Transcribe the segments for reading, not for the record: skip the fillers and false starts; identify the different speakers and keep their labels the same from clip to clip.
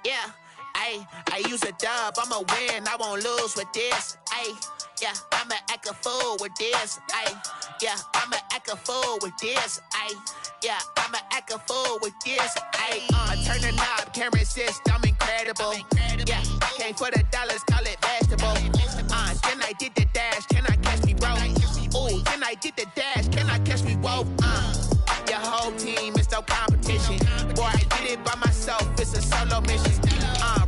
Speaker 1: Yeah, I use a dub, I'ma win, I won't lose with this. Yeah, I'ma act a fool with this. Yeah, I'ma act a fool with this. Yeah, I'ma act a fool with this. I turn the knob, can't resist, I'm incredible. Yeah, came for the dollars, call it vegetable. Then I did the dash, can I catch me, bro? Ooh, then I did the dash, can I catch me, whoa? Your whole team is no competition. Boy, I did it by myself, it's a solo mission.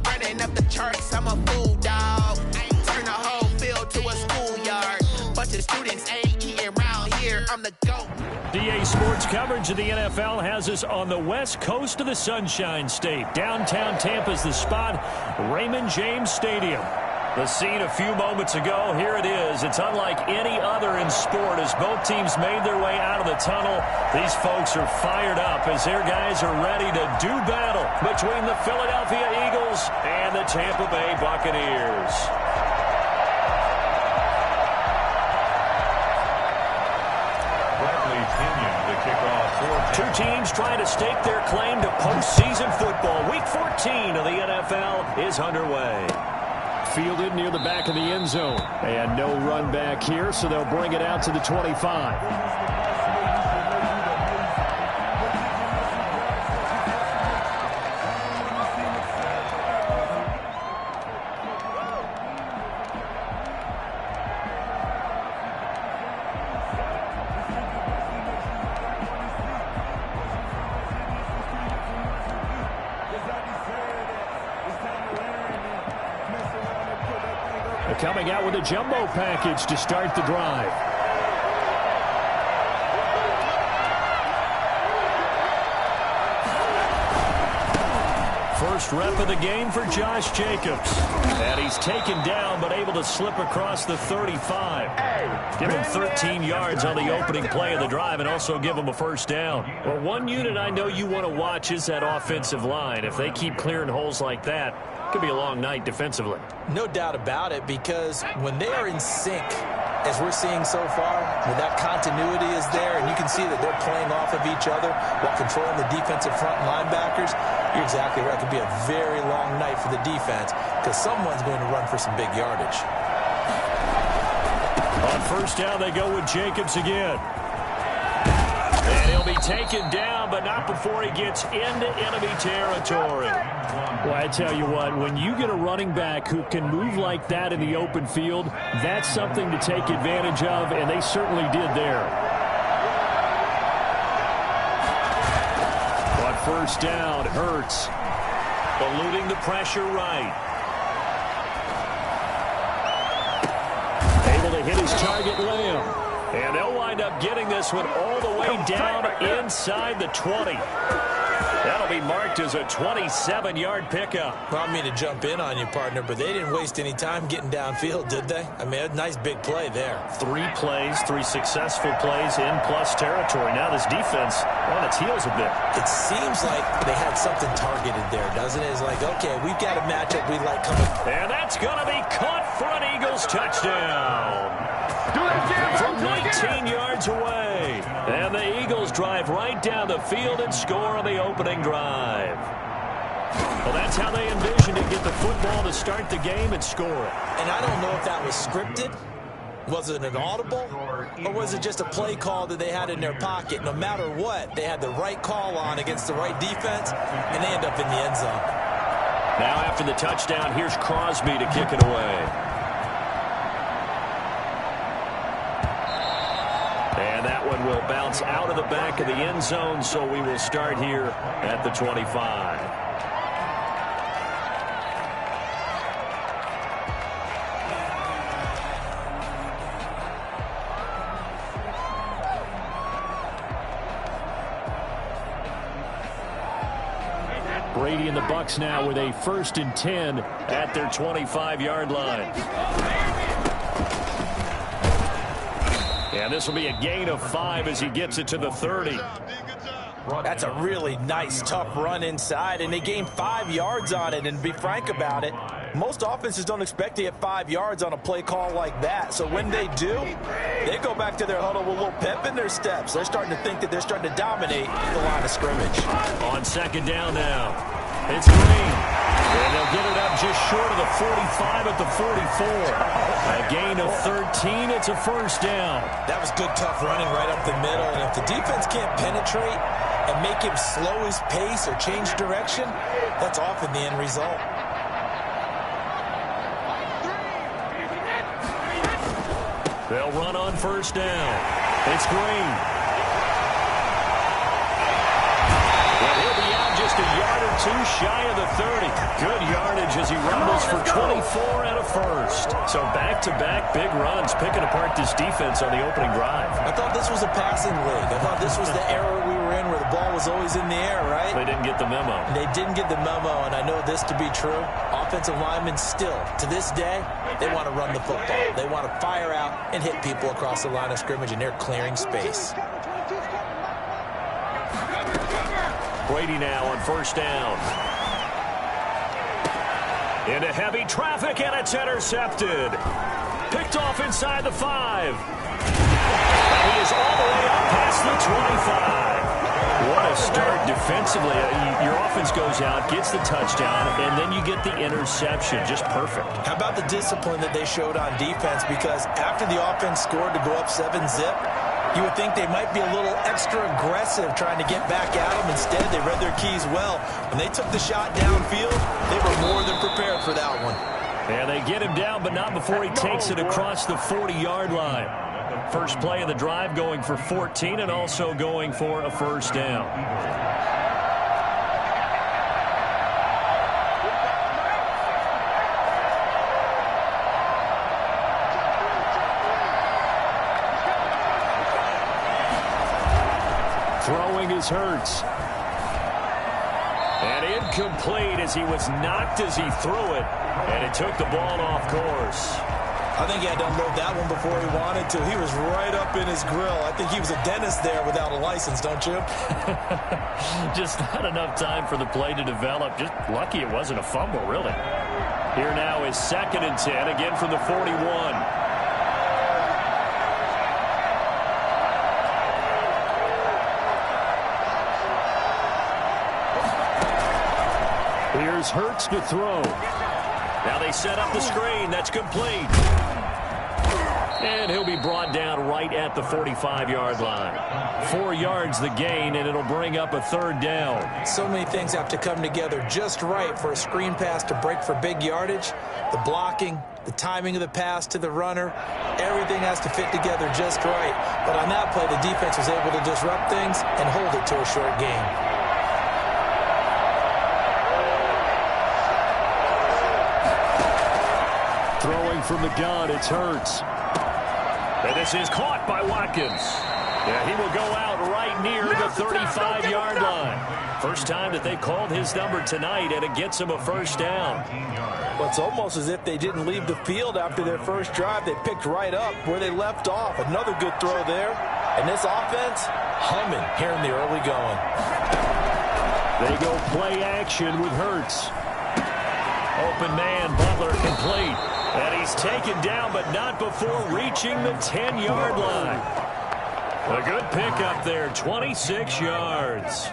Speaker 1: Running up the charts, I'm a fool, dog. Turn the whole field to a schoolyard. Bunch of students ain't eating around here, I'm the GOAT.
Speaker 2: DA Sports coverage of the NFL has us on the west coast of the Sunshine State. Downtown Tampa's the spot, Raymond James Stadium. The scene a few moments ago, here it is. It's unlike any other in sport as both teams made their way out of the tunnel. These folks are fired up as their guys are ready to do battle between the Philadelphia Eagles and the Tampa Bay Buccaneers. Two teams trying to stake their claim to postseason football. Week 14 of the NFL is underway.
Speaker 3: Fielded near the back of the end zone. And no run back here, so they'll bring it out to the 25. Coming out with a jumbo package to start the drive.
Speaker 2: First rep of the game for Josh Jacobs. And he's taken down but able to slip across the 35. Give him 13 yards on the opening play of the drive and also give him a first down. Well, one unit I know you want to watch is that offensive line. If they keep clearing holes like that, it could be a long night defensively.
Speaker 4: No doubt about it, because when they are in sync, as we're seeing so far, when that continuity is there and you can see that they're playing off of each other while controlling the defensive front linebackers, you're exactly right. It could be a very long night for the defense because someone's going to run for some big yardage.
Speaker 2: On first down, they go with Jacobs again. And he'll be taken down, but not before he gets into enemy territory.
Speaker 3: Well, I tell you what, when you get a running back who can move like that in the open field, that's something to take advantage of, and they certainly did there.
Speaker 2: On first down, Hurts eluding the pressure right. Able to hit his target, Lamb. And they'll wind up getting this one all the way down inside the 20. That'll be marked as a 27-yard pickup.
Speaker 4: Well, I mean to jump in on you, partner, but they didn't waste any time getting downfield, did they? I mean, a nice big play there.
Speaker 2: 3 plays, 3 successful plays in plus territory. Now this defense on its heels a bit.
Speaker 4: It seems like they had something targeted there, doesn't it? It's like, okay, we've got a matchup we like coming.
Speaker 2: And that's going to be caught for an Eagles touchdown. From 19 yards away. And the Eagles drive right down the field and score on the opening drive. Well, that's how they envisioned to get the football to start the game and score it.
Speaker 4: And I don't know if that was scripted. Was it an audible? Or was it just a play call that they had in their pocket? No matter what, they had the right call on against the right defense, and they end up in the end zone.
Speaker 2: Now after the touchdown, here's Crosby to kick it away. And that one will bounce out of the back of the end zone, so we will start here at the 25.
Speaker 3: Brady and the Bucs now with a 1st and 10
Speaker 2: at their 25-yard line. And this will be a gain of 5 as he gets it to the 30.
Speaker 4: That's a really nice, tough run inside, and they gained 5 yards on it. And to be frank about it, most offenses don't expect to get 5 yards on a play call like that. So when they do, they go back to their huddle with a little pep in their steps. They're starting to think that they're starting to dominate the line of scrimmage.
Speaker 2: On second down now. It's Green. And they'll get it up just short of the 45 at the 44. A gain of 13. It's a first down.
Speaker 4: That was good, tough running right up the middle. And if the defense can't penetrate and make him slow his pace or change direction, that's often the end result.
Speaker 2: They'll run on first down. It's Green. Well, he'll be out just a yard or two shy of the 30. Good yardage as he rumbles for 24 and a first. So back-to-back big runs, picking apart this defense on the opening drive.
Speaker 4: I thought this was a passing league. I thought this was the era we were in where the ball was always in the air, right?
Speaker 2: They didn't get the memo.
Speaker 4: They didn't get the memo, and I know this to be true. Offensive linemen still, to this day, they want to run the football. They want to fire out and hit people across the line of scrimmage, and they're clearing space.
Speaker 2: Brady now on first down. Into heavy traffic, and it's intercepted. Picked off inside the 5. And he is all the way up past the 25. What a start defensively. Your offense goes out, gets the touchdown, and then you get the interception. Just perfect. How about the discipline that they showed on defense? Because after the offense scored to go up 7-zip, you would think they might be a little extra aggressive trying to get back at them. Instead, they read their keys well. When they took the shot downfield, they were more than prepared for that one. And they get him down, but not before he takes it across the 40-yard line. First play of the drive going for 14 and also going for a first down. Throwing is Hurts. And incomplete as he was knocked as he threw it. And it took the ball off course. I think he had to unload that one before he wanted to. He was right up in his grill. I think he was a dentist there without a license, don't you? Just not enough time for the play to develop. Just lucky it wasn't a fumble, really. Here now is 2nd and 10, again from the 41. Here's Hurts to throw. Now they set up the screen. That's complete. And he'll be brought down right at the 45-yard line. 4 yards the gain, and it'll bring up a third down. So many things have to come together just right for a screen pass to break for big yardage. The blocking, the timing of the pass to the runner, everything has to fit together just right. But on that play, the defense was able to disrupt things and hold it to a short gain. Throwing from the gun, it's Hurts. And this is caught by Watkins. Yeah, he will go out right near the 35-yard line. First time that they called his number tonight, and it gets him a first down. Well, it's almost as if they didn't leave the field after their first drive. They picked right up where they left off. Another good throw there. And this offense, humming here in the early going. They go play action with Hurts. Open man, Butler complete. And he's taken down, but not before reaching the 10-yard line. A good pickup there, 26 yards.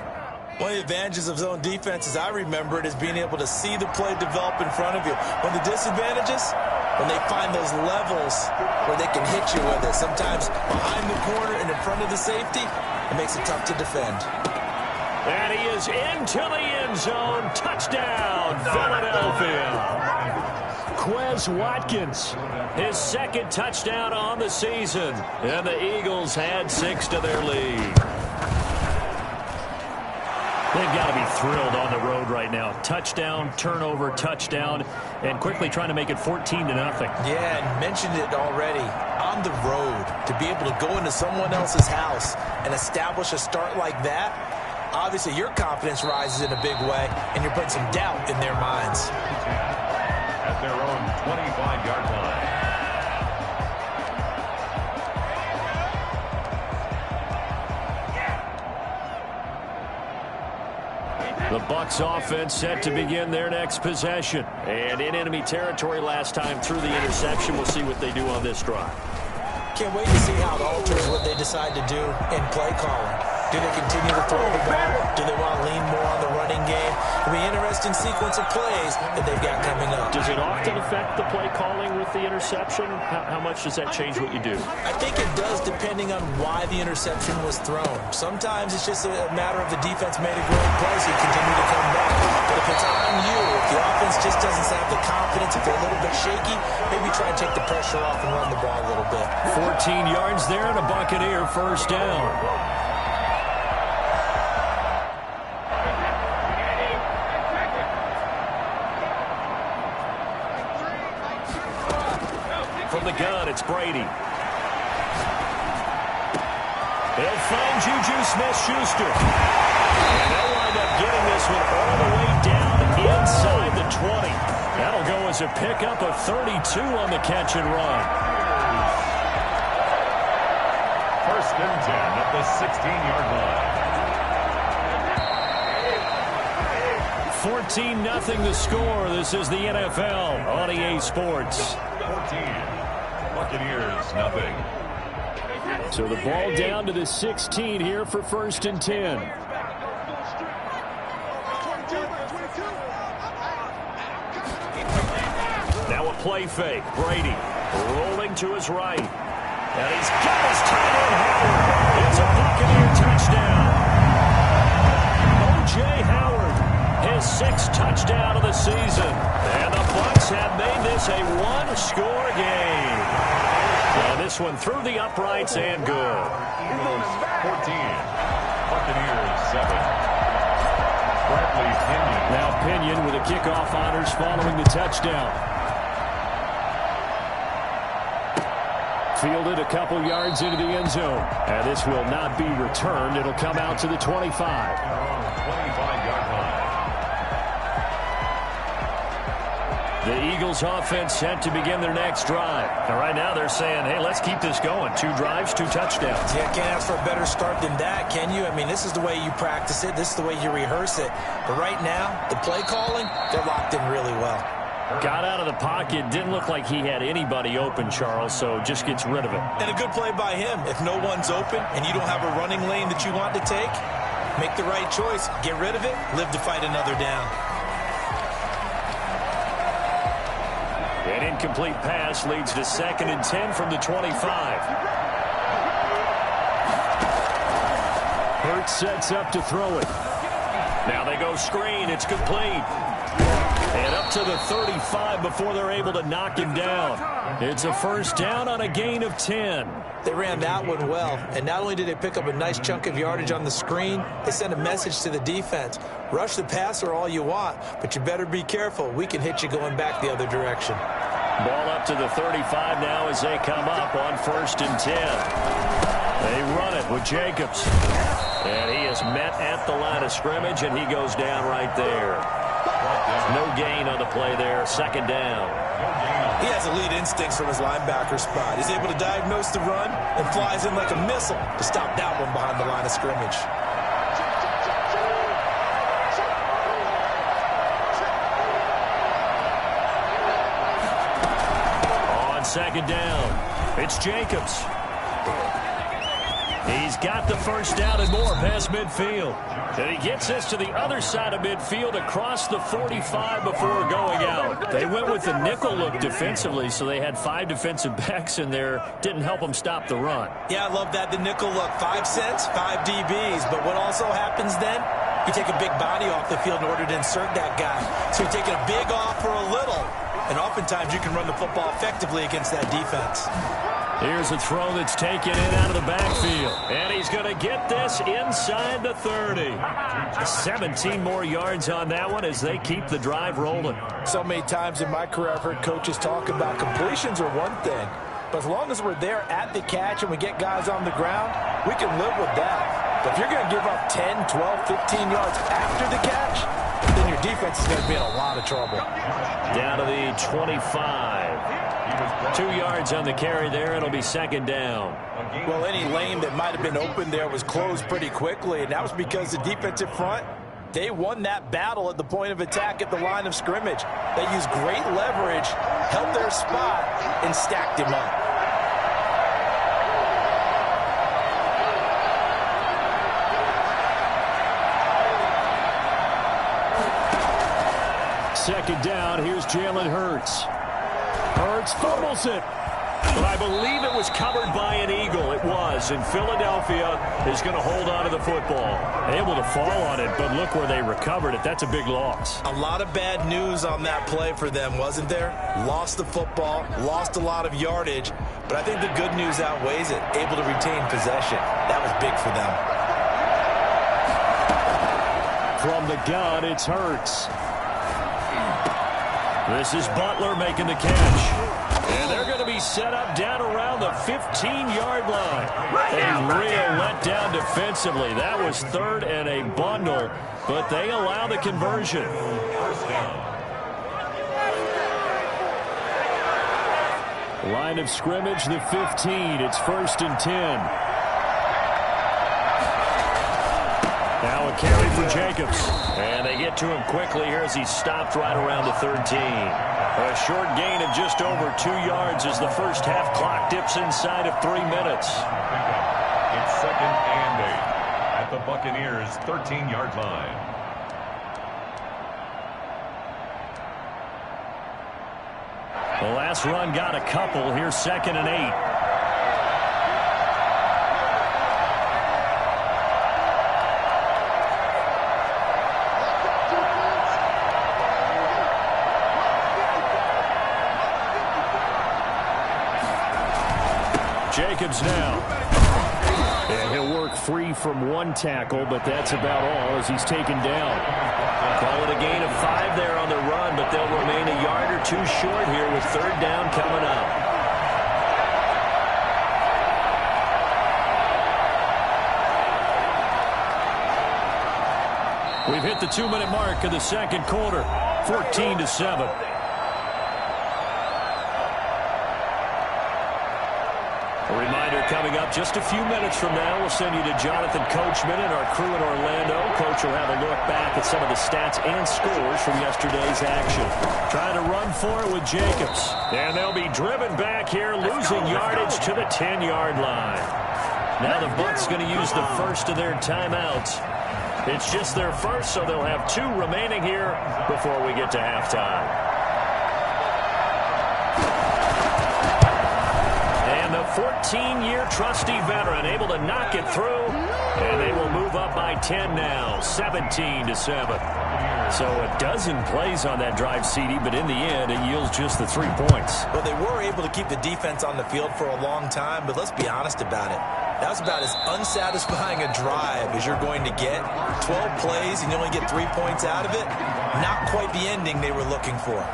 Speaker 2: One of the advantages of zone defense, as I remember it, is being able to see the play develop in front of you. One of the disadvantages, when they find those levels where they can hit you with it. Sometimes behind the corner and in front of the safety, it makes it tough to defend. And he is into the end zone. Touchdown, Philadelphia. Quez Watkins, his 2nd touchdown on the season. And the Eagles had 6 to their lead. They've got to be thrilled on the road right now. Touchdown, turnover, touchdown, and quickly trying to make it 14-0. Yeah, and mentioned it already. On the road, to be able to go into someone else's house and establish a start like that, obviously your confidence rises in a big way, and you're putting some doubt in their minds.
Speaker 5: At their own 25-yard line.
Speaker 2: The Bucs offense set to begin their next possession. And in enemy territory last time through the interception. We'll see what they do on this drive. Can't wait to see how it alters what they decide to do in play calling. Do they continue to throw the ball? Do they want to lean more on the running game?
Speaker 4: It'll be an interesting sequence of plays that they've got coming up.
Speaker 3: Does it often affect the play calling with the interception? How much does that change what you do?
Speaker 4: I think it does, depending on why the interception was thrown. Sometimes it's just a matter of the defense made a great play, so you continue to come back. But if it's on you, if the offense just doesn't have the confidence, if they're a little bit shaky, maybe try and take the pressure off and run the ball a little bit.
Speaker 2: 14 yards there and a Buccaneer first down. From the gun, it's Brady. They'll find Juju Smith-Schuster. And they'll wind up getting this one all the way down inside the 20. That'll go as a pickup of 32 on the catch and run.
Speaker 5: First and 10 at the 16-yard line.
Speaker 2: 14-0 the score. This is the NFL on EA Sports.
Speaker 5: 14. Buccaneers, nothing.
Speaker 3: So the ball down to the 16 here for first and 10.
Speaker 2: Now a play fake. Brady rolling to his right. And he's got his tight end Howard. It's a Buccaneer touchdown. O.J. Howard, his 6th touchdown of the season. And the Bucs have made this a one-score game. And this one through the uprights and good.
Speaker 5: Eagles 14. Buccaneers 7. Bradley Pinion.
Speaker 3: Now Pinion with the kickoff honors following the touchdown. Fielded a couple yards into the end zone. And this will not be returned. It'll come out to the 25.
Speaker 5: 25-yard line.
Speaker 2: The Eagles offense set to begin their next drive. And right now they're saying, hey, let's keep this going. 2 drives, 2 touchdowns.
Speaker 4: Yeah, can't ask for a better start than that, can you? I mean, this is the way you practice it. This is the way you rehearse it. But right now, the play calling, they're locked in really well.
Speaker 2: Got out of the pocket. Didn't look like he had anybody open, Charles, so just gets rid of it.
Speaker 4: And a good play by him. If no one's open and you don't have a running lane that you want to take, make the right choice. Get rid of it. Live to fight another down.
Speaker 2: An incomplete pass leads to 2nd and 10 from the 25.
Speaker 3: Hurts sets up to throw it.
Speaker 2: Now they go screen. It's complete. And up to the 35 before they're able to knock him down. It's a first down on a gain of 10.
Speaker 4: They ran that one well, and not only did they pick up a nice chunk of yardage on the screen, they sent a message to the defense. Rush the passer all you want, but you better be careful. We can hit you going back the other direction.
Speaker 2: Ball up to the 35 now as they come up on 1st and 10. They run it with Jacobs. And he is met at the line of scrimmage, and he goes down right there. No gain on the play there. 2nd down.
Speaker 4: He has elite instincts from his linebacker spot. He's able to diagnose the run and flies in like a missile to stop that one behind the line of scrimmage.
Speaker 2: On 2nd down, it's Jacobs. He's got the first down and more past midfield. And he gets this to the other side of midfield across the 45 before going out. They went with the nickel look defensively, so they had 5 defensive backs in there. Didn't help them stop the run.
Speaker 4: Yeah, I love that, the nickel look. 5 cents, 5 DBs. But what also happens then? You take a big body off the field in order to insert that guy. So you're taking a big off for a little. And oftentimes you can run the football effectively against that defense.
Speaker 2: Here's a throw that's taken in out of the backfield. And he's going to get this inside the 30. 17 more yards on that one as they keep the drive rolling.
Speaker 4: So many times in my career I've heard coaches talk about completions are one thing. But as long as we're there at the catch and we get guys on the ground, we can live with that. But if you're going to give up 10, 12, 15 yards after the catch, then your defense is going to be in a lot of trouble.
Speaker 2: Down to the 25. 2 yards on the carry there. It'll be 2nd down.
Speaker 4: Well, any lane that might have been open there was closed pretty quickly, and that was because the defensive front, they won that battle at the point of attack at the line of scrimmage. They used great leverage, held their spot, and stacked him up.
Speaker 3: second down. Here's Jalen Hurts. Hurts fumbles it.
Speaker 2: But I believe it was covered by an Eagle. It was. And Philadelphia is going to hold on to the football.
Speaker 3: Able to fall on it, but look where they recovered it. That's a big loss.
Speaker 4: A lot of bad news on that play for them, wasn't there? Lost the football, lost a lot of yardage, but I think the good news outweighs it. Able to retain possession. That was big for them.
Speaker 3: From the gun, it's Hurts.
Speaker 2: This is Butler making the catch. And they're going to be set up down around the 15-yard line. A real letdown defensively. That was third and a bundle, but they allow the conversion.
Speaker 3: Line of scrimmage, the 15. It's 1st and 10.
Speaker 2: Now a carry for Jacobs. And they get to him quickly here as he's stopped right around the 13. A short gain of just over 2 yards as the first half clock dips inside of 3 minutes.
Speaker 5: It's 2nd and 8 at the Buccaneers' 13-yard line.
Speaker 2: The last run got a couple. Here's 2nd and 8. Jacobs now.
Speaker 3: And he'll work free from one tackle, but that's about all as he's taken down.
Speaker 2: Call it a gain of 5 there on the run, but they'll remain a yard or 2 short here with 3rd down coming up. We've hit the 2-minute mark of the second quarter, 14-7. A reminder coming up just a few minutes from now. We'll send you to Jonathan Coachman and our crew in Orlando. Coach will have a look back at some of the stats and scores from yesterday's action. Trying to run for it with Jacobs. And they'll be driven back here, losing yardage to the 10-yard line. Now the Bucs going to use the first of their timeouts. It's just their first, so they'll have 2 remaining here before we get to halftime. 14-year trusty veteran able to knock it through, and they will move up by 10 now, 17-7. So a dozen plays on that drive, CD, but in the end, it yields just the 3 points.
Speaker 4: Well, they were able to keep the defense on the field for a long time, but let's be honest about it. That was about as unsatisfying a drive as you're going to get. 12 plays, and you only get 3 points out of it. Not quite the ending they were looking for.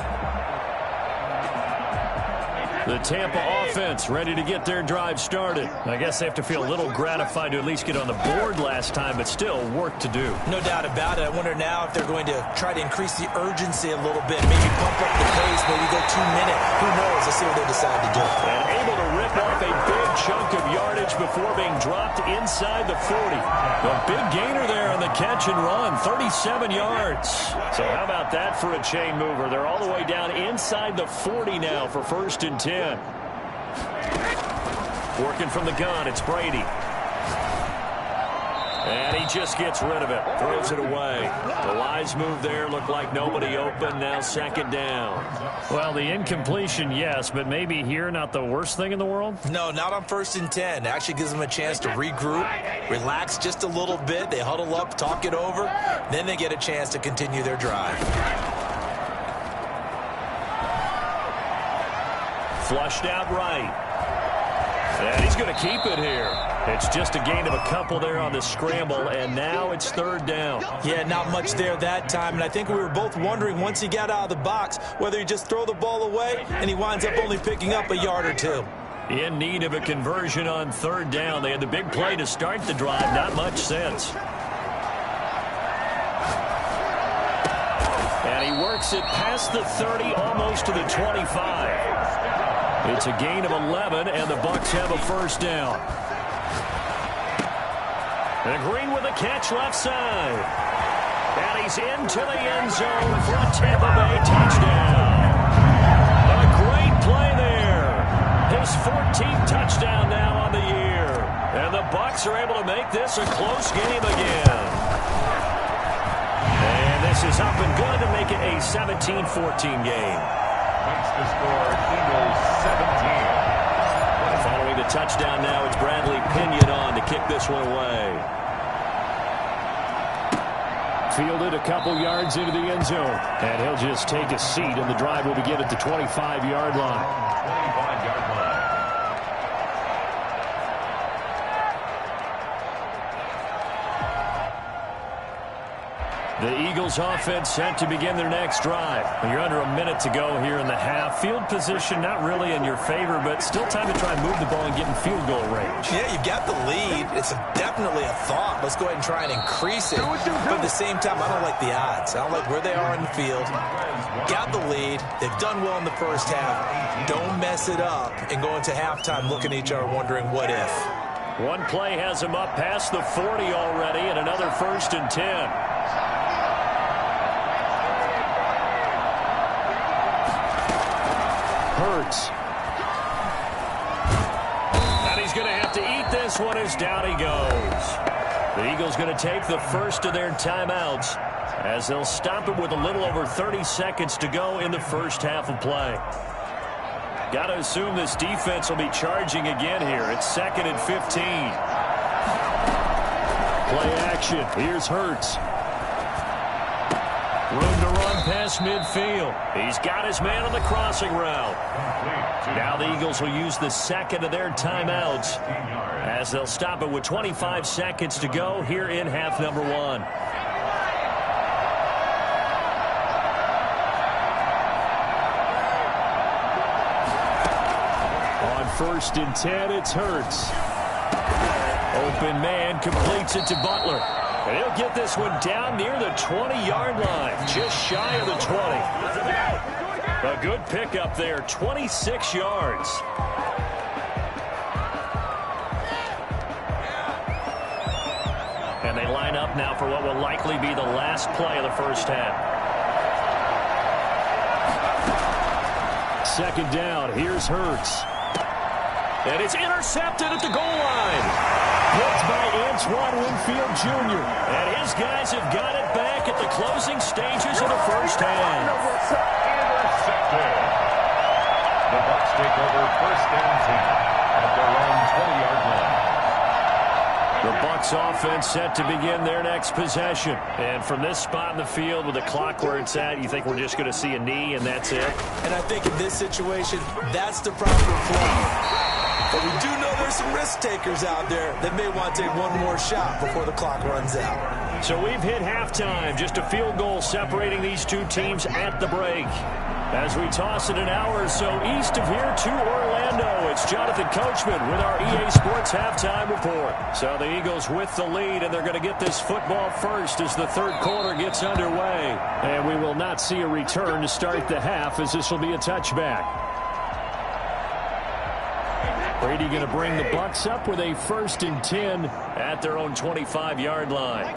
Speaker 2: The Tampa offense ready to get their drive started. I guess they have to feel a little gratified to at least get on the board last time, but still work to do.
Speaker 4: No doubt about it. I wonder now if they're going to try to increase the urgency a little bit, maybe pump up the pace, maybe go 2-minute. Who knows? Let's see what they decide to do.
Speaker 2: And able to rip off a big chunk of yardage before being dropped inside the 40. A big gainer there on the catch and run, 37 yards. So how about that for a chain mover? They're all the way down inside the 40 now for 1st and 10. Working from the gun, it's Brady. And he just gets rid of it, throws it away. The wise move there, looked like nobody open, now 2nd down.
Speaker 3: Well, the incompletion, yes, but maybe here not the worst thing in the world?
Speaker 4: No, not on 1st and 10. It actually gives them a chance to regroup, relax just a little bit. They huddle up, talk it over, then they get a chance to continue their drive.
Speaker 2: Flushed out right. And he's going to keep it here. It's just a gain of a couple there on the scramble, and now it's 3rd down.
Speaker 4: Yeah, not much there that time, and I think we were both wondering once he got out of the box whether he just throw the ball away, and he winds up only picking up a yard or 2.
Speaker 2: In need of a conversion on 3rd down. They had the big play to start the drive, not much sense. And he works it past the 30, almost to the 25. It's a gain of 11, and the Bucs have a 1st down. And Green with a catch left side. And he's into the end zone for a Tampa Bay touchdown. A great play there. His 14th touchdown now on the year. And the Bucs are able to make this a close game again. And this This is up and good to make it a 17-14 game.
Speaker 5: Makes the score Eagles 17.
Speaker 2: Following the touchdown now, it's Bradley Pinion on to kick this one away.
Speaker 3: Fielded a couple yards into the end zone. And he'll just take a seat, and the drive will begin at the 25-yard line.
Speaker 5: 25-yard line.
Speaker 2: The Eagles offense set to begin their next drive. You're under a minute to go here in the half. Field position not really in your favor, but still time to try and move the ball and get in field goal range.
Speaker 4: Yeah, you've got the lead. It's definitely a thought. Let's go ahead and try and increase it. But at the same time, I don't like the odds. I don't like where they are in the field. Got the lead. They've done well in the first half. Don't mess it up and go into halftime looking at each other wondering what if.
Speaker 2: One play has them up past the 40 already, and another 1st and 10. Hurts. And he's going to have to eat this one as down he goes. The Eagles going to take the first of their timeouts as they'll stop it with a little over 30 seconds to go in the first half of play. Got to assume this defense will be charging again here. It's 2nd and 15. Play action. Here's Hurts. Room to run past midfield. He's got his man on the crossing route. Now the Eagles will use the second of their timeouts as they'll stop it with 25 seconds to go here in half number 1. On 1st and 10, it's Hurts. Open man completes it to Butler. And he'll get this one down near the 20-yard line, just shy of the 20. A good pickup there, 26 yards. And they line up now for what will likely be the last play of the first half. 2nd down, here's Hurts. And it's intercepted at the goal line. Blitzed by Antoine Winfield Jr. And his guys have got it back at the closing stages of the first half.
Speaker 5: Intercepted. The Bucs take over 1st and 10 at their own 20-yard line.
Speaker 2: The Bucs offense set to begin their next possession. And from this spot in the field with the clock where it's at, you think we're just going to see a knee and that's it?
Speaker 4: And I think in this situation, that's the proper play. But we do know there's some risk takers out there that may want to take one more shot before the clock runs out.
Speaker 2: So we've hit halftime. Just a field goal separating these two teams at the break. As we toss it an hour or so east of here to Orlando, it's Jonathan Coachman with our EA Sports Halftime Report. So the Eagles with the lead, and they're going to get this football first as the third quarter gets underway.
Speaker 3: And we will not see a return to start the half, as this will be a touchback. Brady going to bring the Bucs up with a 1st and 10
Speaker 2: at their own 25-yard line.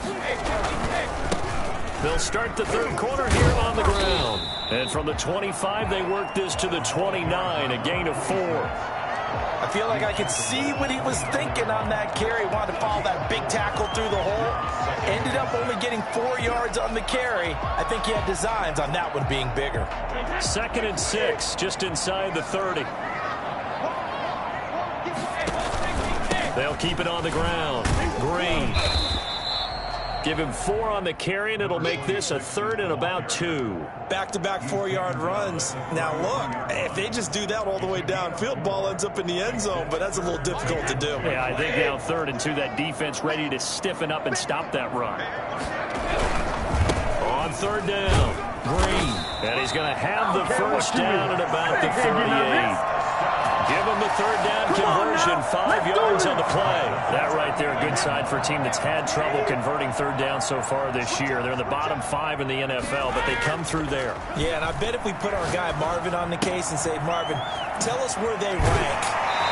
Speaker 2: They'll start the third quarter here on the ground. And from the 25, they work this to the 29, a gain of 4.
Speaker 4: I feel like I could see what he was thinking on that carry. Wanted to follow that big tackle through the hole. Ended up only getting 4 yards on the carry. I think he had designs on that one being bigger.
Speaker 2: 2nd and 6, just inside the 30. They'll keep it on the ground. Green. Give him 4 on the carry, and it'll make this a 3rd and about 2.
Speaker 4: Back-to-back 4-yard runs. Now, look, if they just do that all the way downfield, ball ends up in the end zone, but that's a little difficult to do.
Speaker 2: Yeah, I think now 3rd and 2, that defense ready to stiffen up and stop that run. On 3rd down, Green. And he's going to have the first down at about the 38. Give him the 3rd down conversion, 5 yards on the play. That right there, a good sign for a team that's had trouble converting 3rd down so far this year. They're in the bottom 5 in the NFL, but they come through there.
Speaker 4: Yeah, and I bet if we put our guy Marvin on the case and say, Marvin, tell us where they rank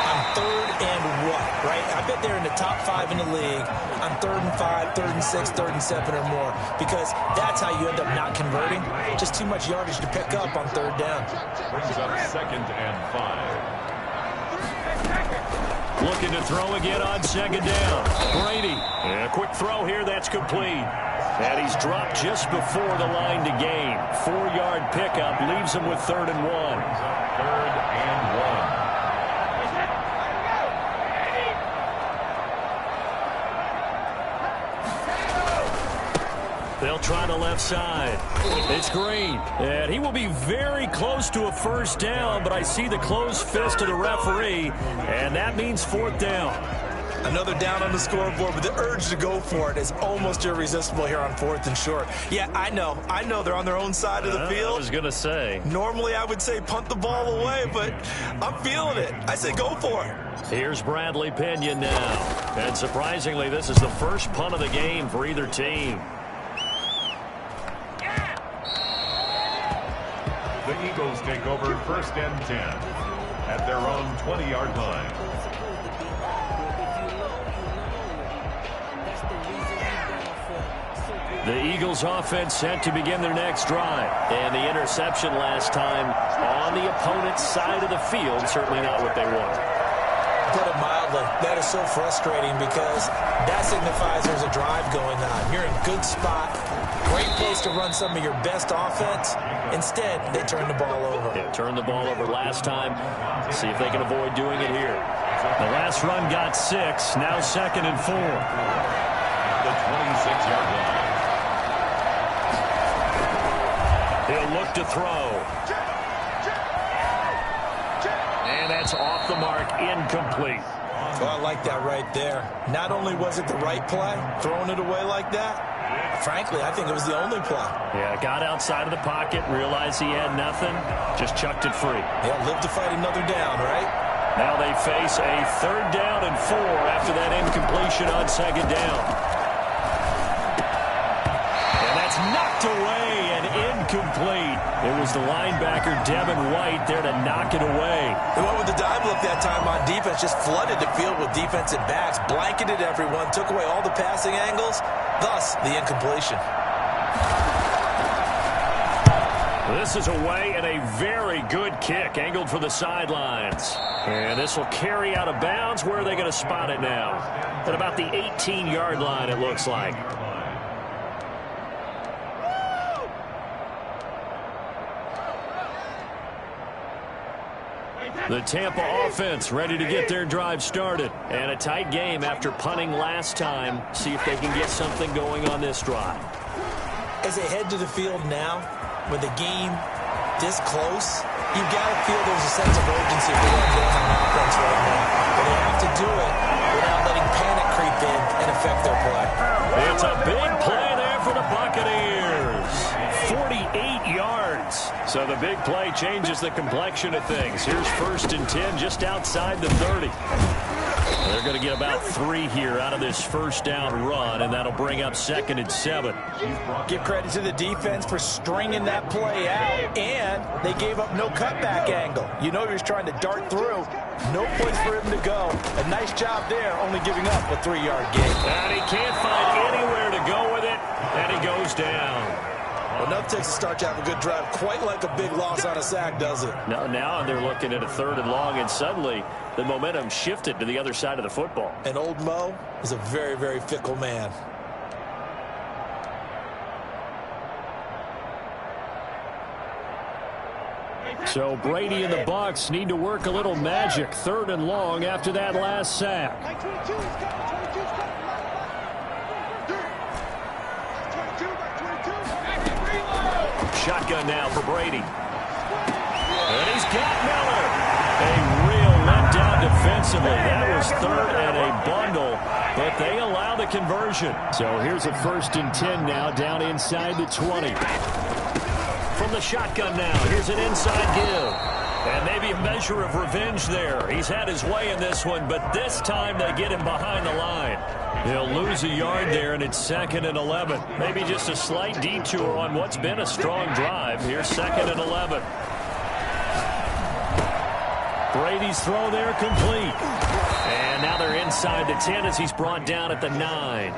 Speaker 4: on 3rd and what, right? I bet they're in the top 5 in the league on 3rd and 5, 3rd and 6, 3rd and 7 or more, because that's how you end up not converting. Just too much yardage to pick up on 3rd down.
Speaker 5: Brings up 2nd and 5.
Speaker 2: Looking to throw again on 2nd down. Brady. And a quick throw here, that's complete. And he's dropped just before the line to gain. 4-yard pickup leaves him with 3rd and 1.
Speaker 5: 3rd and 1.
Speaker 2: They'll try the left side. It's Green. And he will be very close to a first down, but I see the closed fist of the referee, and that means 4th down.
Speaker 4: Another down on the scoreboard, but the urge to go for it is almost irresistible here on 4th and short. Yeah, I know they're on their own side of the field.
Speaker 2: I was going to say.
Speaker 4: Normally I would say punt the ball away, but I'm feeling it. I say go for it.
Speaker 2: Here's Bradley Pinion now. And surprisingly, this is the first punt of the game for either team.
Speaker 5: The Eagles take over 1st and 10 at their own 20-yard line.
Speaker 2: The Eagles offense set to begin their next drive. And the interception last time on the opponent's side of the field, certainly not what they wanted.
Speaker 4: Put it mildly, that is so frustrating because that signifies there's a drive going on. You're in good spot, great place to run some of your best offense. Instead, they turn the ball over.
Speaker 2: Yeah, turned the ball over last time. See if they can avoid doing it here. The last run got 6, now 2nd and 4.
Speaker 5: The 26-yard line.
Speaker 2: He'll look to throw. And that's off the mark, incomplete.
Speaker 4: Well, I like that right there. Not only was it the right play, throwing it away like that, frankly, I think it was the only play.
Speaker 2: Yeah, got outside of the pocket, realized he had nothing, just chucked it free.
Speaker 4: Yeah, live to fight another down, right?
Speaker 2: Now they face a 3rd down and 4 after that incompletion on 2nd down. And that's knocked away and incomplete. It was the linebacker, Devin White, there to knock it away.
Speaker 4: They went with the dime look that time on defense, just flooded the field with defensive backs, blanketed everyone, took away all the passing angles, thus the incompletion.
Speaker 2: This is away and a very good kick, angled for the sidelines. And this will carry out of bounds. Where are they going to spot it now? At about the 18-yard line, it looks like. The Tampa offense ready to get their drive started. And a tight game after punting last time. See if they can get something going on this drive.
Speaker 4: As they head to the field now, with the game this close, you've got to feel there's a sense of urgency for them going on offense right now. But they have to do it without letting panic creep in and affect their play.
Speaker 2: It's a big play there for the Buccaneers. 48 yards. So the big play changes the complexion of things. Here's 1st and 10 just outside the 30. They're going to get about 3 here out of this 1st down run, and that'll bring up 2nd and 7.
Speaker 4: Give credit to the defense for stringing that play out, and they gave up no cutback angle. You know he was trying to dart through. No place for him to go. A nice job there, only giving up a 3-yard gain.
Speaker 2: And he can't find anywhere to go with it, and he goes down.
Speaker 4: Well, enough takes a start to have a good drive, quite like a big loss on a sack, does it?
Speaker 2: No, now they're looking at a 3rd and long, and suddenly the momentum shifted to the other side of the football.
Speaker 4: And old Mo is a very, very fickle man.
Speaker 3: So Brady and the Bucs need to work a little magic. 3rd and long after that last sack.
Speaker 2: Shotgun now for Brady. And he's got Miller. A real letdown defensively. That was 3rd and a bundle, but they allow the conversion.
Speaker 3: So here's a 1st and 10 now, down inside the 20.
Speaker 2: From the shotgun now, here's an inside give. And maybe a measure of revenge there. He's had his way in this one, but this time they get him behind the line. He'll lose a yard there, and it's 2nd and 11. Maybe just a slight detour on what's been a strong drive. Here's 2nd and 11.
Speaker 3: Brady's throw there complete. And now they're inside the 10 as he's brought down at the 9.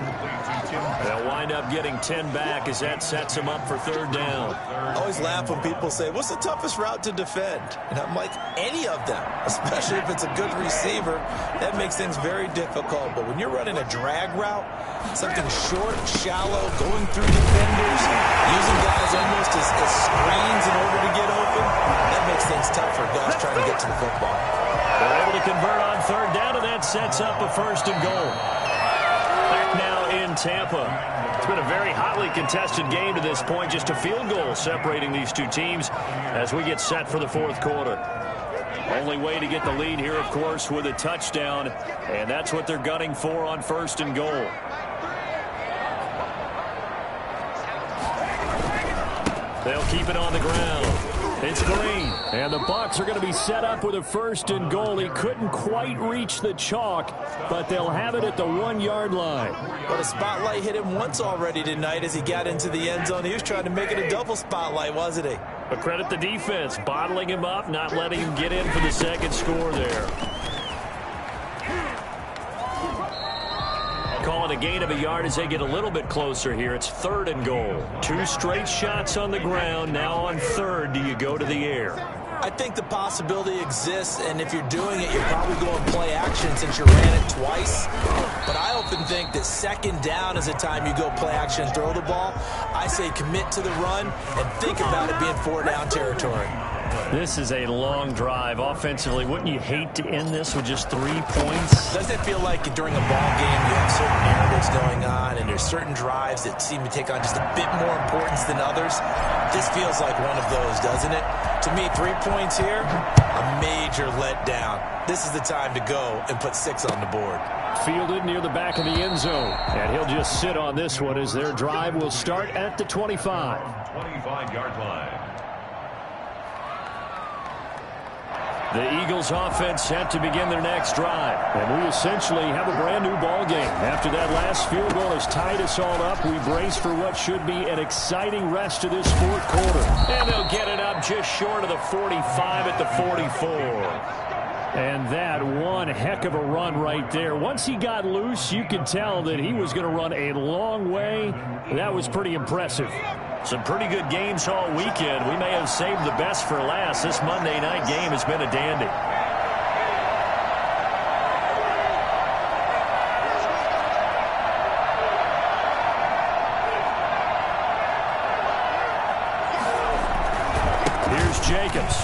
Speaker 3: They'll wind up getting 10 back as that sets him up for third down.
Speaker 4: I always laugh when people say, what's the toughest route to defend? And I'm like, any of them, especially if it's a good receiver. That makes things very difficult. But when you're running a drag route, something short, shallow, going through defenders, using guys almost as screens in order to get open, that makes things tough for Gus trying to get to the football.
Speaker 2: They're able to convert on third down, and that sets up a first and goal. Back now in Tampa. It's been a very hotly contested game to this point. Just a field goal separating these two teams as we get set for the fourth quarter. Only way to get the lead here, of course, with a touchdown, and that's what they're gunning for on first and goal. They'll keep it on the ground. It's Green.
Speaker 3: And the Bucs are going to be set up with a first and goal. He couldn't quite reach the chalk, but they'll have it at the 1-yard line.
Speaker 4: But a spotlight hit him once already tonight as he got into the end zone. He was trying to make it a double spotlight, wasn't he?
Speaker 2: But credit the defense, bottling him up, not letting him get in for the second score there. Calling a gain of a yard as they get a little bit closer here. It's third and goal. 2 straight shots on the ground. Now on third, do you go to the air?
Speaker 4: I think the possibility exists, and if you're doing it, you're probably going play action since you ran it twice. But I often think that second down is the time you go play action and throw the ball. I say commit to the run and think about it being 4-down territory.
Speaker 2: This is a long drive. Offensively, wouldn't you hate to end this with just 3 points?
Speaker 4: Doesn't it feel like during a ball game you have certain narratives going on and there's certain drives that seem to take on just a bit more importance than others? This feels like one of those, doesn't it? To me, 3 points here, a major letdown. This is the time to go and put 6 on the board.
Speaker 3: Fielded near the back of the end zone. And he'll just sit on this one as their drive will start at the 25.
Speaker 5: 25-yard line.
Speaker 3: The Eagles offense set to begin their next drive. And we essentially have a brand new ball game. After that last field goal has tied us all up, we brace for what should be an exciting rest of this fourth quarter.
Speaker 2: And they'll get it up just short of the 45 at the 44.
Speaker 3: And that one heck of a run right there. Once he got loose, you could tell that he was going to run a long way. That was pretty impressive.
Speaker 2: Some pretty good games all weekend. We may have saved the best for last. This Monday night game has been a dandy. Here's Jacobs.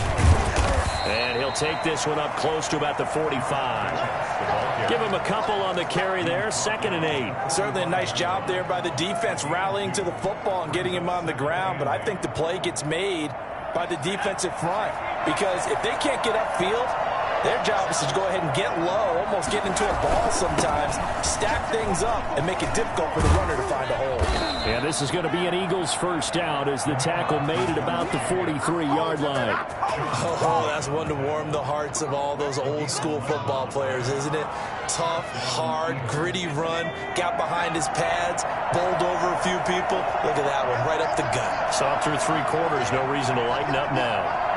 Speaker 2: And he'll take this one up close to about the 45. Give him a couple on the carry there. 2nd and 8.
Speaker 4: Certainly a nice job there by the defense rallying to the football and getting him on the ground. But I think the play gets made by the defensive front. Because if they can't get upfield, their job is to go ahead and get low, almost get into a ball sometimes, stack things up, and make it difficult for the runner to find a hole.
Speaker 3: And this is going to be an Eagles first down as the tackle made it about the 43-yard line.
Speaker 4: Oh, that's one to warm the hearts of all those old-school football players, isn't it? Tough, hard, gritty run, got behind his pads, bowled over a few people. Look at that one, right up the gut.
Speaker 2: Saw through 3 quarters, no reason to lighten up now.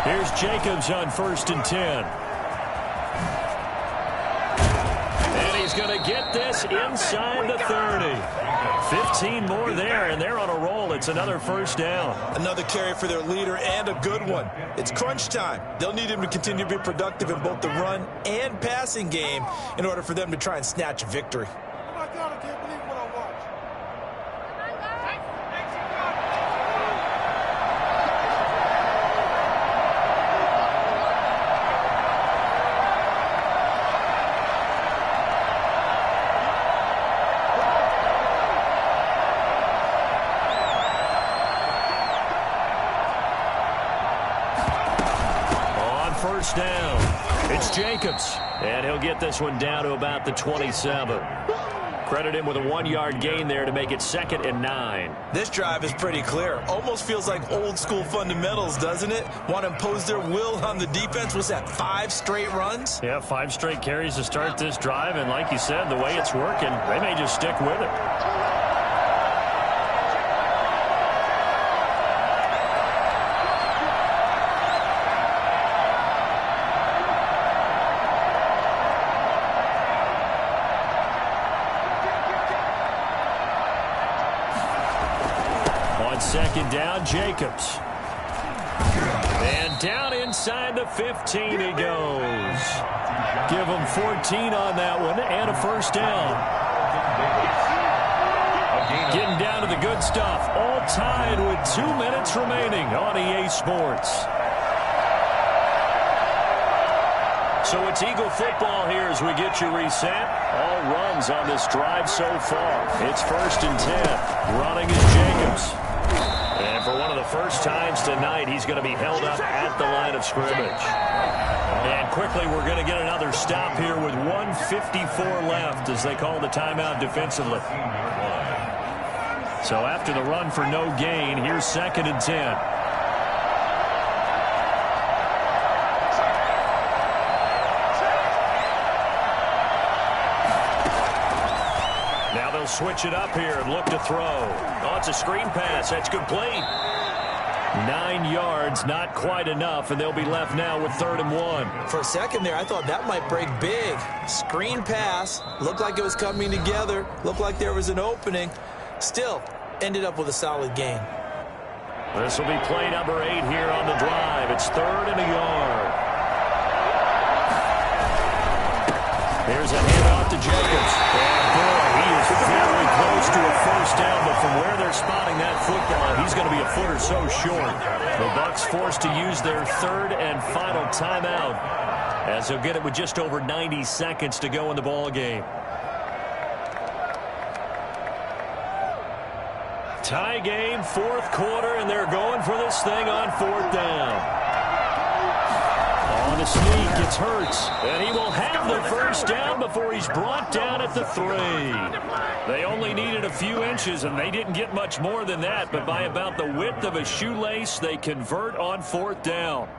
Speaker 2: Here's Jacobs on 1st and 10. And he's going to get this inside the 30. 15 more there, and they're on a roll. It's another first down.
Speaker 4: Another carry for their leader, and a good one. It's crunch time. They'll need him to continue to be productive in both the run and passing game in order for them to try and snatch a victory.
Speaker 6: Oh my God, I can't believe what I watched.
Speaker 2: First down. It's Jacobs. And he'll get this one down to about the 27. Credit him with a 1-yard gain there to make it 2nd and 9.
Speaker 4: This drive is pretty clear. Almost feels like old school fundamentals, doesn't it? Want to impose their will on the defense. Was that 5 straight runs?
Speaker 2: Yeah, 5 straight carries to start this drive. And like you said, the way it's working, they may just stick with it. second down, Jacobs. And down inside the 15 he goes. Give him 14 on that one and a first down. Getting down to the good stuff. All tied with 2 minutes remaining on EA Sports. So it's Eagle football here as we get you reset. All runs on this drive so far. It's 1st and 10. Running is Jacobs. And for one of the first times tonight, he's going to be held up at the line of scrimmage. And quickly, we're going to get another stop here with 1:54 left as they call the timeout defensively. So after the run for no gain, here's 2nd and 10. Now they'll switch it up here and look to throw. Oh, it's a screen pass. That's complete. 9 yards, not quite enough, and they'll be left now with 3rd and 1.
Speaker 4: For a second there, I thought that might break big. Screen pass. Looked like it was coming together. Looked like there was an opening. Still, ended up with a solid gain.
Speaker 2: This will be play number 8 here on the drive. It's 3rd and a yard. Here's a handoff to Jacobs. And boy, he is very close to a first down, but from where they're spotting that football, he's going to be a foot or so short. The Bucs forced to use their 3rd and final timeout as they'll get it with just over 90 seconds to go in the ball game. Tie game, 4th quarter, and they're going for this thing on 4th down. On the sneak, it's Hurts, and he will have the first down before he's brought down at the 3. They only needed a few inches, and they didn't get much more than that, but by about the width of a shoelace, they convert on 4th down.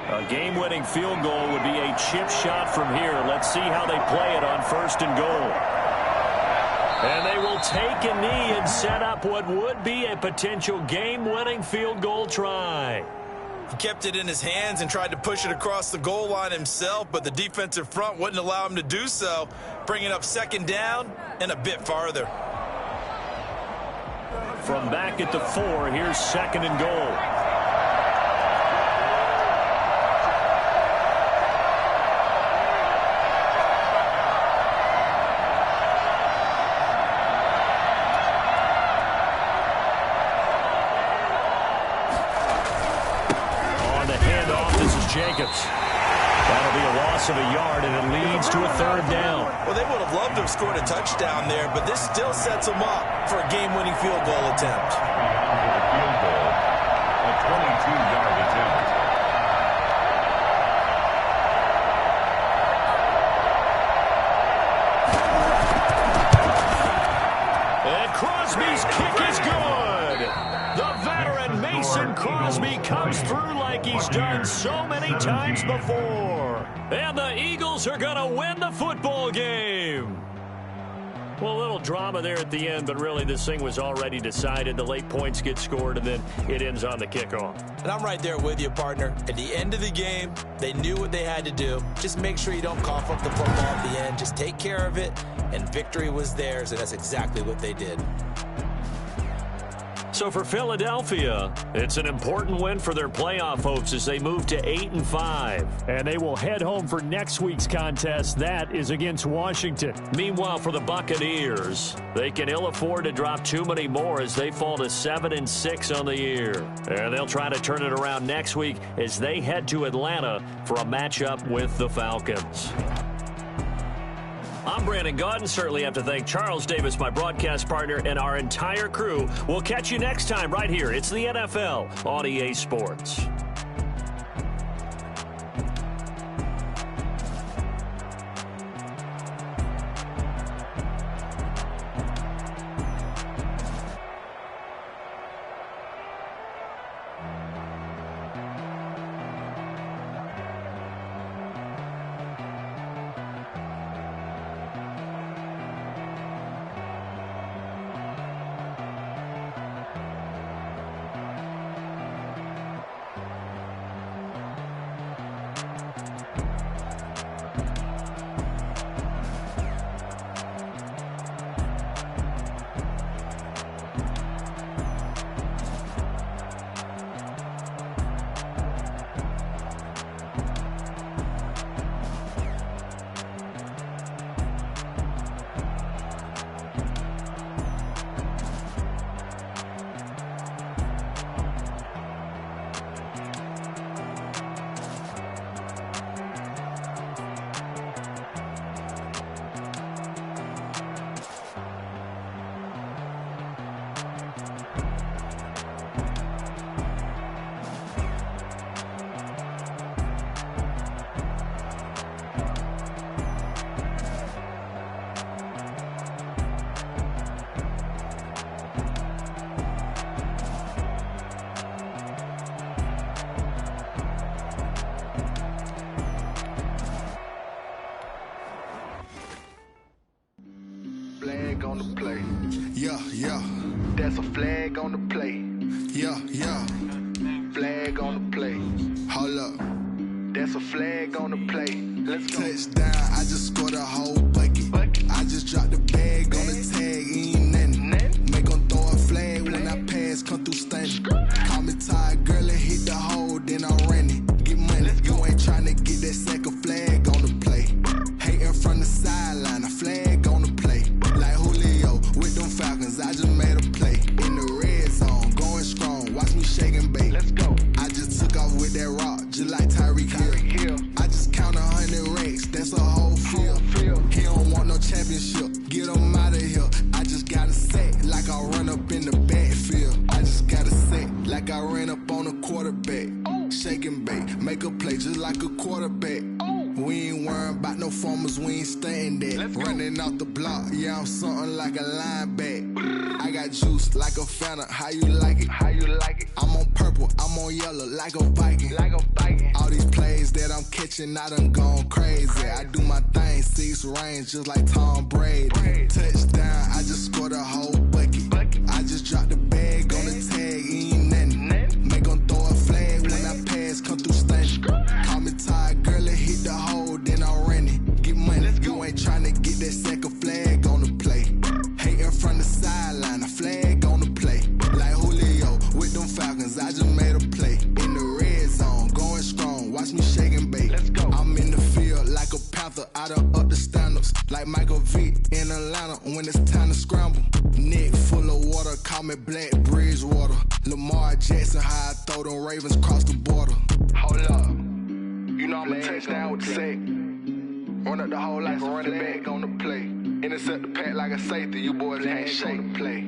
Speaker 2: A game-winning field goal would be a chip shot from here. Let's see how they play it on 1st and goal. And they will take a knee and set up what would be a potential game-winning field goal try.
Speaker 4: He kept it in his hands and tried to push it across the goal line himself, but the defensive front wouldn't allow him to do so, bringing up 2nd down and a bit farther.
Speaker 2: From back at the 4, here's 2nd and goal. Jacobs. That'll be a loss of a yard, and it leads to a 3rd down.
Speaker 4: Well, they would have loved to have scored a touchdown there, but this still sets them up for a game-winning field goal attempt.
Speaker 5: Field goal, a 22-yard attempt.
Speaker 2: And Crosby's kick is good. The veteran Mason Crosby comes through like he's done so many times before. And the Eagles are going to win the football game. Well, a little drama there at the end, but really this thing was already decided. The late points get scored, and then it ends on the kickoff.
Speaker 4: And I'm right there with you, partner. At the end of the game, they knew what they had to do. Just make sure you don't cough up the football at the end. Just take care of it, and victory was theirs, and that's exactly what they did.
Speaker 2: So for Philadelphia, it's an important win for their playoff hopes as they move to 8-5.
Speaker 3: And they will head home for next week's contest. That is against Washington.
Speaker 2: Meanwhile, for the Buccaneers, they can ill afford to drop too many more as they fall to 7-6 on the year. And they'll try to turn it around next week as they head to Atlanta for a matchup with the Falcons. I'm Brandon Gaudin. Certainly have to thank Charles Davis, my broadcast partner, and our entire crew. We'll catch you next time right here. It's the NFL on EA Sports.
Speaker 7: yeah.
Speaker 8: That's a flag on the play.
Speaker 7: Yeah, yeah.
Speaker 8: Flag on the play.
Speaker 7: Hold up.
Speaker 8: That's a flag on the play. Let's go.
Speaker 7: Touchdown, I just scored a whole bucket. I just dropped the bag on the tag, ain't nothing. Make 'em throw a flag when I pass, come through stunning. Call me tired, girl, and hit the hole, then I'm running. Get money, you ain't tryna get that second flag on the play. Hating from the sideline, a flag on the play. Like Julio with them Falcons, I just made a play. In the red zone, going strong, watch me shake and bake.
Speaker 8: Let's go.
Speaker 7: I just took off with that rock, just like Tyreek Hill. I just count 100 racks, that's a whole field. He don't want no championship, get him out of here. I just got a set, like I run up in the backfield. I just got a set, like I ran up on a quarterback. Shake and bake, make a play just like a quarterback. We ain't worrying about no formers, we ain't staying there. Running off the block, yeah, I'm something like a linebacker. I got juice like a Fanta, how you like it?
Speaker 8: How you like it?
Speaker 7: I'm on purple, I'm on yellow, like a Viking.
Speaker 8: Like a Viking.
Speaker 7: All these plays that I'm catching, I done gone crazy. I do my thing, 6 rings, just like Tom Brady. Touchdown, I just scored a whole bucket. I just dropped the bag on the tag, ain't nothing. Make 'em throw a flag when I pass, come through stunning. Call me tired, girl, and hit the hole, then I'm running. Get money, you ain't tryna get that second flag on the play. Hating from the sideline, a flag on the play. Like Julio with them Falcons, I just made a play. In the red zone, going strong, watch me shake and bake.
Speaker 8: Let's go.
Speaker 7: I'm in the field like a panther, I done up the standards. Like Michael Vick in Atlanta when it's time to scramble. Neck full of water, call me Black Bridgewater. Lamar Jackson, how I throw them Ravens cross the border.
Speaker 8: Hold up. You know I'm a touchdown with the sack. Run up the whole like a running back on the play. Intercept the pack like a safety. You boys can't shake the play.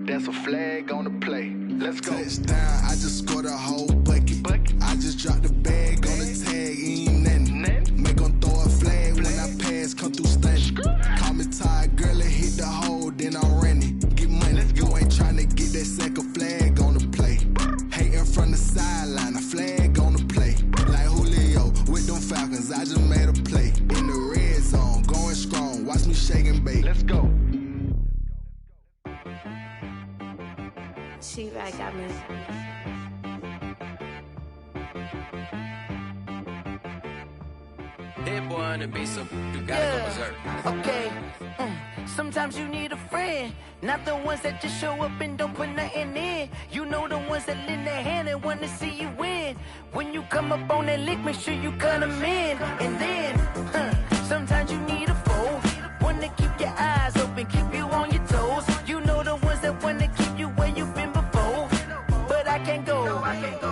Speaker 8: That's a flag on the play. Let's go.
Speaker 7: Touchdown, I just scored a whole bucket. I just dropped the bag on the tag, ain't nothing. Make 'em throw a flag when I pass, come through stunning. Call me tired, girl, and hit the hole, then I'm running. Get money, you ain't tryna get that second flag on the play. Hating from the sideline, a flag on the play. Like Julio with them Falcons, I just made a play. In the red zone, going strong, watch me shake and bake.
Speaker 8: Let's go.
Speaker 9: PHI got me.
Speaker 10: Hit boy on the beat, so you gotta go berserk.
Speaker 11: Okay. Sometimes you need a friend, not the ones that just show up and don't put nothing in. You know the ones that lend their hand and wanna see you win. When you come up on that lick, make sure you cut them in. And then, sometimes you need a foe, one to keep your eyes open, keep you on your toes. You know the ones that wanna keep you where you've been before. But I can't go,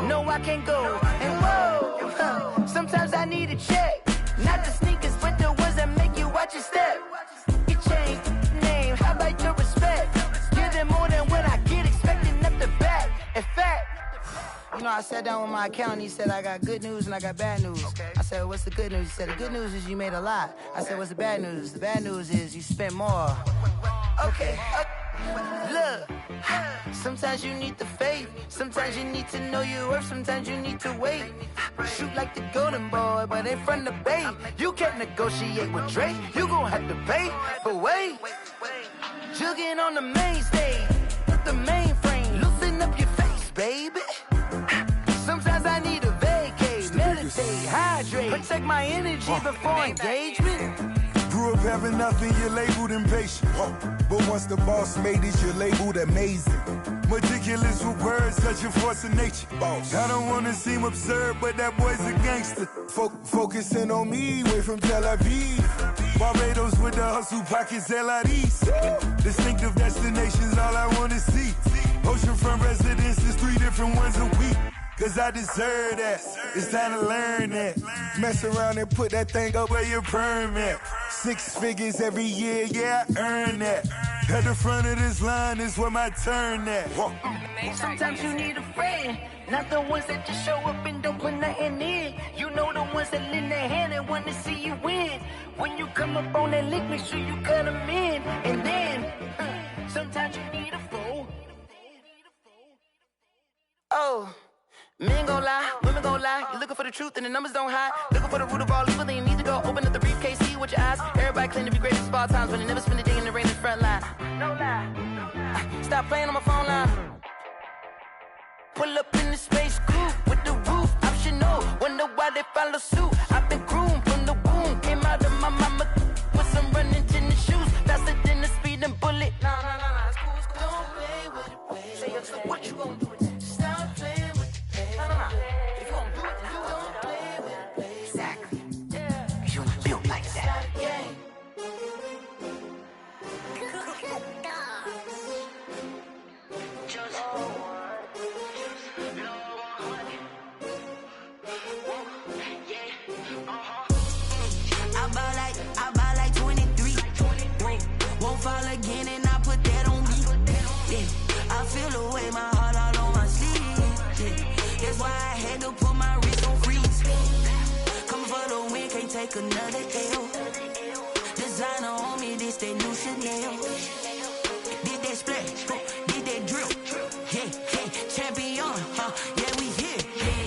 Speaker 11: no I can't go. And whoa, sometimes I need a check. Not the sneakers, but the ones that make you watch your step. You change name, how about your respect? Give them more than what I get, expecting up the back. In fact, you know, I sat down with my accountant, he said, I got good news and I got bad news. I said, what's the good news? He said, the good news is you made a lot. I said, what's the bad news? The bad news is you spent more. Okay. Look, sometimes you need the faith, sometimes you need to know your worth, sometimes you need to wait. Shoot like the golden boy, but in front of Bay. You can't negotiate with Drake, you gon' have to pay. But wait, jugging on the main stage, the mainframe, loosen up your face, baby. Sometimes I need a vacate, meditate, hydrate, protect my energy before engagement.
Speaker 6: Grew up having nothing, you're labeled impatient. But once the boss made it, you're labeled amazing. Meticulous with words, such a force of nature. I don't wanna seem absurd, but that boy's a gangster. Focusing on me, way from Tel Aviv. Barbados with the hustle pockets, LIDs. Distinctive destinations, all I wanna see. Oceanfront residences, 3 different ones a week. Cause I deserve that, it's time to learn that. Mess around and put that thing up where your permit. 6 figures every year, yeah, I earn that. At the front of this line is where my turn at.
Speaker 11: Sometimes you need a friend, not the ones that just show up and don't put nothing in. You know the ones that lend their hand and want to see you win. When you come up on that lick, make sure you cut them in. And then, sometimes you need a foe. Oh. Men gon' lie, women gon' lie. You're looking for the truth and the numbers don't hide. Looking for the root of all evil, then you need to go open up the briefcase, see with your eyes. Everybody claim to be great at small times, but they never spend a day in the rain in the front line. No lie. Stop playing on my phone line. Pull up in the space coupe with the roof optional. Wonder why they follow suit. I've been groomed from the womb. Came out of my mama with some running tennis shoes. Faster than the speeding bullet. Nah, it's cool, it's cool. Don't play with it, play. Say so what you gon' do with it? Stop playing with it, play. Nah. If you gon' do it, then you don't play with it, play. Exactly. Yeah. Cause you ain't built like that. Yeah.
Speaker 9: I buy like 23. Won't fall again and I put that on me. Yeah, I feel the way my heart all on my sleeve. Yeah, that's why I had to put my wrist on freeze. Coming for the win, can't take another L. Designer on me, this that new Chanel. Did that splash, did that drill. Yeah, champion, yeah, we here.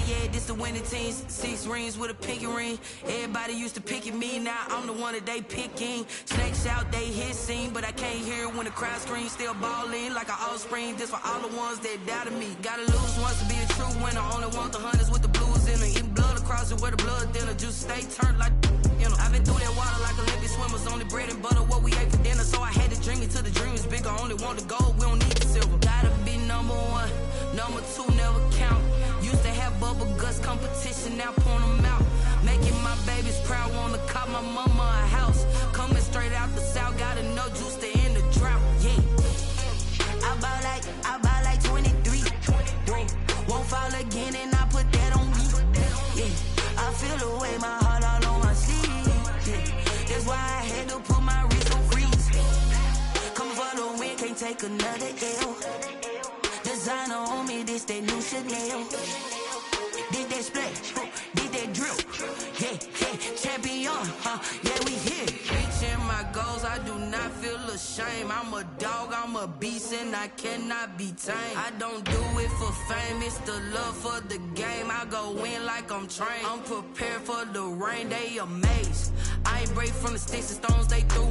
Speaker 9: Yeah, this the winning team. 6 rings with a pinky ring. Everybody used to picking me, now I'm the one that they picking. Snakes out, they hissing, but I can't hear when the crowd screams. Still balling like an offspring. This for all the ones that doubted me. Gotta lose once to be a true winner. Only want the hunters with the blues in it. Eating blood across it where the blood dinner. Juice stay turned like, you know. I've been through that water like Olympic swimmers. Only bread and butter, what we ate for dinner. So I had to dream it till the dream is bigger. Only want the gold, we don't need the silver. Gotta be number 1, number 2 never count. Used to have bubble guts competition, now point them out. Making my babies proud, wanna cop my mama a house. Coming straight out the south, got enough juice to end the drought. Yeah, I buy like 23. Won't fall again and I put that on me. Yeah, I feel the way my heart all on my sleeve. Yeah, that's why I had to put my wrist on freeze. Coming for the win, can't take another L. Designer on me, this that new Chanel. Did that splash, did that drill. Yeah, champion, yeah, we here. Reaching my goals, I do not feel ashamed. I'm a dog, I'm a beast, and I cannot be tamed. I don't do it for fame, it's the love for the game. I go in like I'm trained. I'm prepared for the rain, they amazed. I ain't break from the sticks and stones they threw.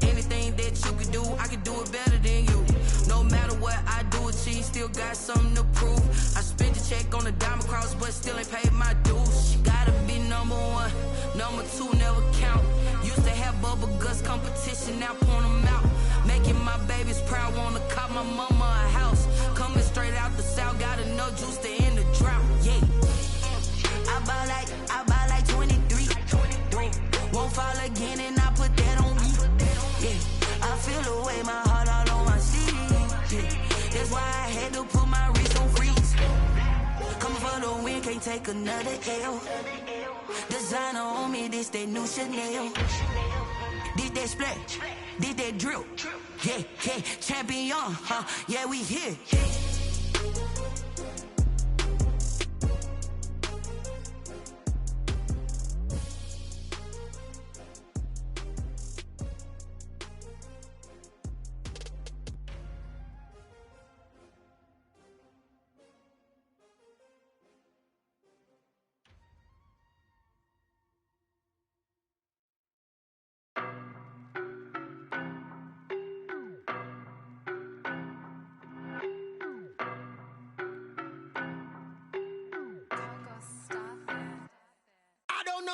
Speaker 9: Anything that you can do, I can do it better than you. No matter what I do, achieve, still got something to prove. I spent a check on the diamond cross, but still ain't paid my dues. Gotta be number 1, number 2 never count. Used to have bubble guts competition, now point them out. Making my babies proud, wanna cop my mama a house. Coming straight out the south, got enough juice to end the drought. Yeah, I buy like 23. Won't fall again and I put that on me. Yeah, I feel the way my heart all on my sleeve. Yeah, that's why I had to put my wrist on freeze. Coming for the win, can't take another L. Designer on me, this that new Chanel. Did that splash, did that drill. Yeah, champion, yeah, we here.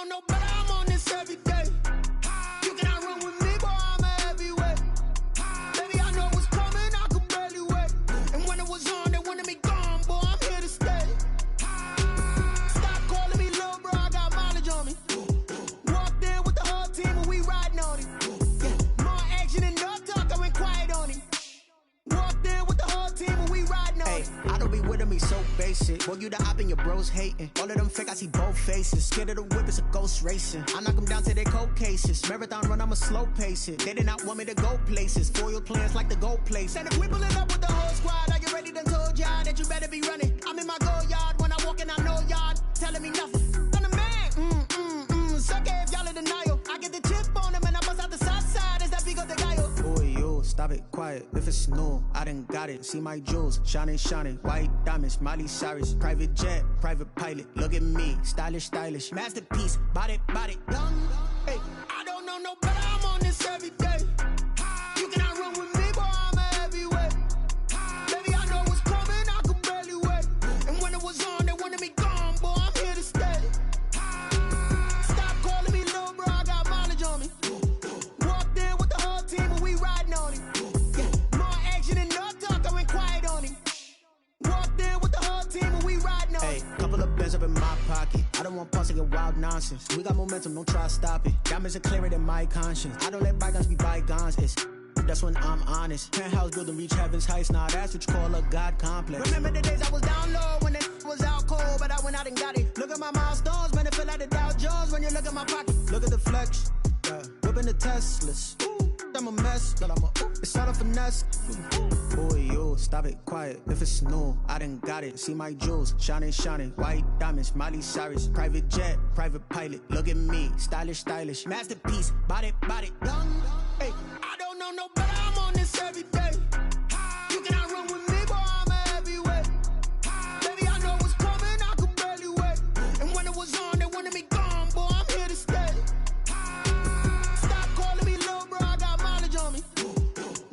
Speaker 12: No, but I'm on this every day. You cannot run with me, boy, I'm a heavyweight. Baby, I know what's coming, I could barely wait. And when it was on, they wanted me gone, boy, I'm here to stay. Stop calling me little bro, I got mileage on me. Walked in with the whole team and we riding on it. More action and no talk, I went quiet on it. Walked in with the whole team and we riding on it.
Speaker 13: I don't be with me so basic. Boy, you the op and your bros hating. All of them fake, I see both faces. Scared of the whip, it's a ghost racing. I knock them down to their cold cases. Marathon run, I'ma slow pace it. They did not want me to go places. Foil plans like the gold place.
Speaker 12: And if we pulling up with the whole squad, I already done told y'all that you better be running. I'm in my go yard when I walk in, I know y'all telling me nothing. I'm the man, suck it if y'all in denial. I get the chip on them and I bust out the south side. Is that big of the guy?
Speaker 13: Boy, yo, stop it, quiet. If if it's new, I done got it. See my jewels, shining, shining. White diamonds, Miley Cyrus. Private jet, private pilot. Look at me, stylish, stylish. Masterpiece, body, body. Young, hey.
Speaker 12: I don't know no better, I'm on this every day. You cannot run with me, boy, I'm a heavyweight. Baby, I know what's coming, I could barely wait. And when it was on, they wanted me gone, boy, I'm here to stay. Stop calling me little bro, I got mileage on me. Walked in with the whole team and we riding on him. More action and no talk, I went quiet on him. Walked in with the whole team and we riding on him.
Speaker 13: Hey, couple of bands up in my pocket. I don't want pause to get wild nonsense. We got momentum, don't try to stop it. Diamonds are clearer than my conscience. I don't let bygones be bygones. That's when I'm honest. Penthouse building, reach heaven's heights. Now that's what you call a God complex.
Speaker 12: Remember the days I was down low when it was out cold, but I went out and got it. Look at my milestones, man, it feel like the Dow Jones when you look at my pocket.
Speaker 13: Look at the flex, yeah. Whipping the Teslas. Ooh, I'm a mess, but it's all a finesse. Boy, you stop it, quiet. If it's new, I done got it. See my jewels, shining, shining. White diamonds, Miley Cyrus. Private jet, private pilot. Look at me, stylish, stylish. Masterpiece, body, body. Young,
Speaker 12: hey, I don't know no better, I'm on this every day. You cannot run with me, boy, I'm a heavyweight. Baby, I know what's coming, I could barely wait. And when it was on, they wanted me gone, boy, I'm here to stay. Stop calling me little bro, I got mileage on me.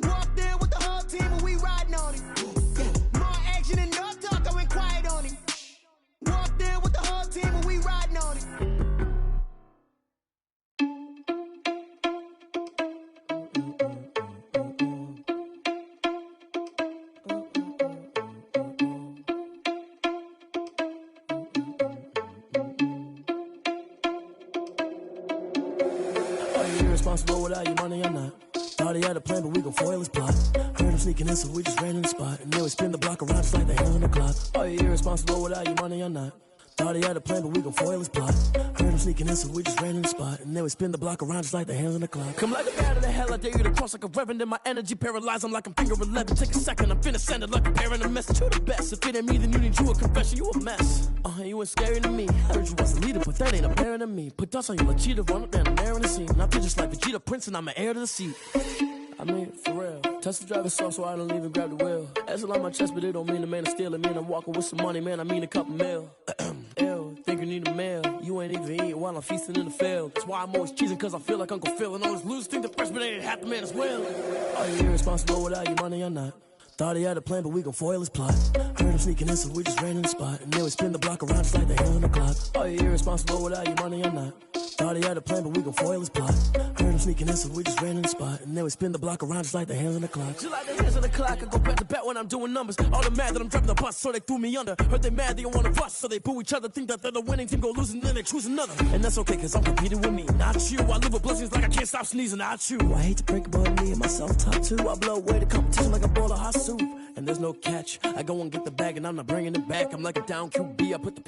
Speaker 12: Walked in with the whole team and we riding on him. More action and no talk, I went quiet on him. Walked in with the whole team and we riding on him.
Speaker 14: Irresponsible without your money, I'm not. Thought he had a plan, but we gon' foil his plot. Heard him sneaking in, so we just ran in the spot. And then we spin the block around just like the hands on the clock. Are you irresponsible without your money, I'm not. Thought he had a plan, but we gon' foil his plot. Heard him sneaking in, so we just ran in the spot. And then we spin the block around just like the hands on the clock. Come like a bat of the hell, I dare you to cross like a reverend. In my energy paralyzed, I'm like I'm finger 11. Take a second, I'm finna send it like a parent a message. You the best, if it ain't me, then you need you a confession. You a mess, you ain't scary to me. Heard you was a leader, but that ain't apparent to me. Put dust on you like Cheetah, run up down the air in the scene. I feel just like Vegeta Prince, and I'm an heir to the seat. I mean, for real. Touch the driver's soft, so I don't even grab the wheel. That's on my chest, but it don't mean the man is stealing. Mean I'm walking with some money, man, I mean a couple mil. Ew, think you need a meal. You ain't even eating while I'm feasting in the field. That's why I'm always cheesing, cause I feel like Uncle Phil. And all this losers think the freshman ain't half the man as well. Are you irresponsible without your money or not? Thought he had a plan, but we gon' foil his plot. Heard him sneaking in, so we just ran in the spot. And then we spin the block around just like the hands on the clock. Are you irresponsible without your money or not? Thought he had a plan, but we gon' foil his plot. Heard him sneaking in, so we just ran in the spot. And then we spin the block around just like the hands on the clock. Just like the hands on the clock, I go back to back when I'm doing numbers. All the mad that I'm driving the bus, so they threw me under. Heard they mad, they don't wanna bust, so they boo each other. Think that they're the winning team, go losing, then they choose another. And that's okay, cause I'm competing with me, not you. I live with blessings like I can't stop sneezing, not you. I hate to break about me and myself top too. I blow away the competition like a bowl of hot soup. And there's no catch, I go and get the bag and I'm not bringing it back. I'm like a down QB, I put the